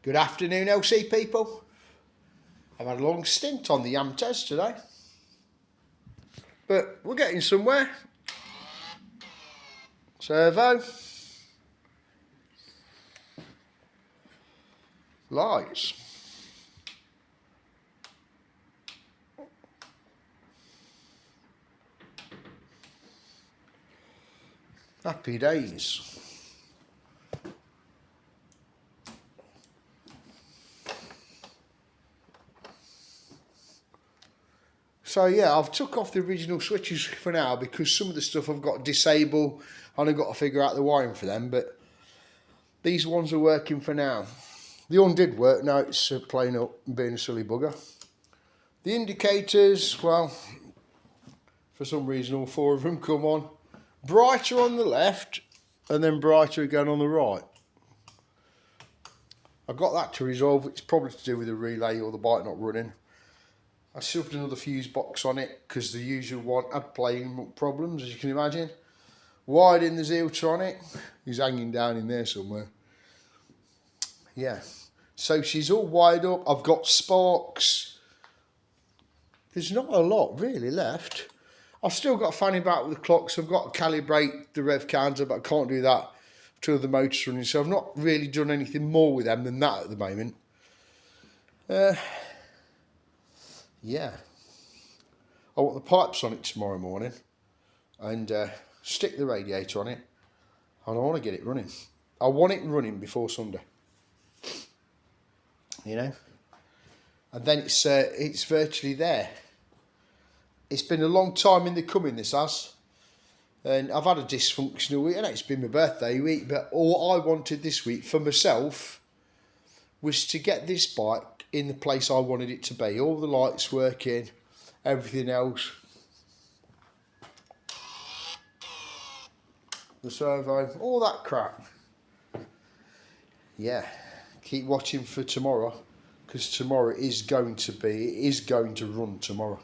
Good afternoon, LC people. I've had a long stint on the yamtes today, but we're getting somewhere. Servo. Lights. Happy days. So yeah, I've took off the original switches for now because some of the stuff I've got to disable and I've got to figure out the wiring for them, but these ones are working for now. The one did work, now it's playing up and being a silly bugger. The indicators, well, for some reason all four of them come on. Brighter on the left and then brighter again on the right. I've got that to resolve. It's probably to do with the relay or the bike not running. I shoved another fuse box on it because the usual one had playing problems, as you can imagine. Wired in the Zealtronic. He's hanging down in there somewhere. Yeah. So she's all wired up. I've got sparks. There's not a lot really left. I've still got to fanny about with the clocks. I've got to calibrate the rev counter, but I can't do that until the motor's running. So I've not really done anything more with them than that at the moment. Yeah, I want the pipes on it tomorrow morning and stick the radiator on it, and I want to get it running. I want it running before Sunday, you know, and then it's virtually there. It's been a long time in the coming, this has, and I've had a dysfunctional week. I know it's been my birthday week, but all I wanted this week for myself was to get this bike in the place I wanted it to be. All the lights working, everything else. The servo, all that crap. Yeah, keep watching for tomorrow, because tomorrow is going to run tomorrow.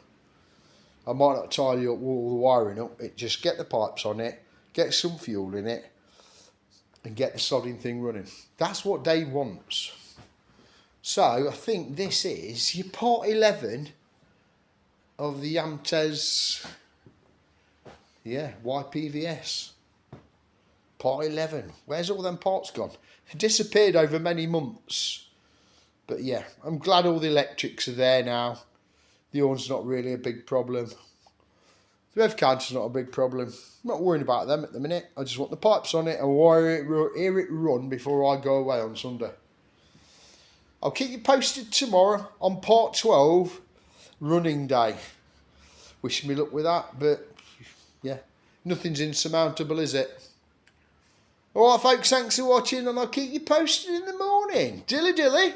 I might not tidy up all the wiring up, just get the pipes on it, get some fuel in it, and get the sodding thing running. That's what Dave wants. So I think this is your part 11 of the yamtes, yeah, YPVS. Part 11. Where's all them parts gone? It disappeared over many months. But yeah, I'm glad all the electrics are there now. The horn's not really a big problem. The rev counter's not a big problem. I'm not worrying about them at the minute. I just want the pipes on it and hear it run before I go away on Sunday. I'll keep you posted tomorrow on part 12, running day. Wish me luck with that, but yeah, nothing's insurmountable, is it? Alright folks, thanks for watching, and I'll keep you posted in the morning. Dilly dilly.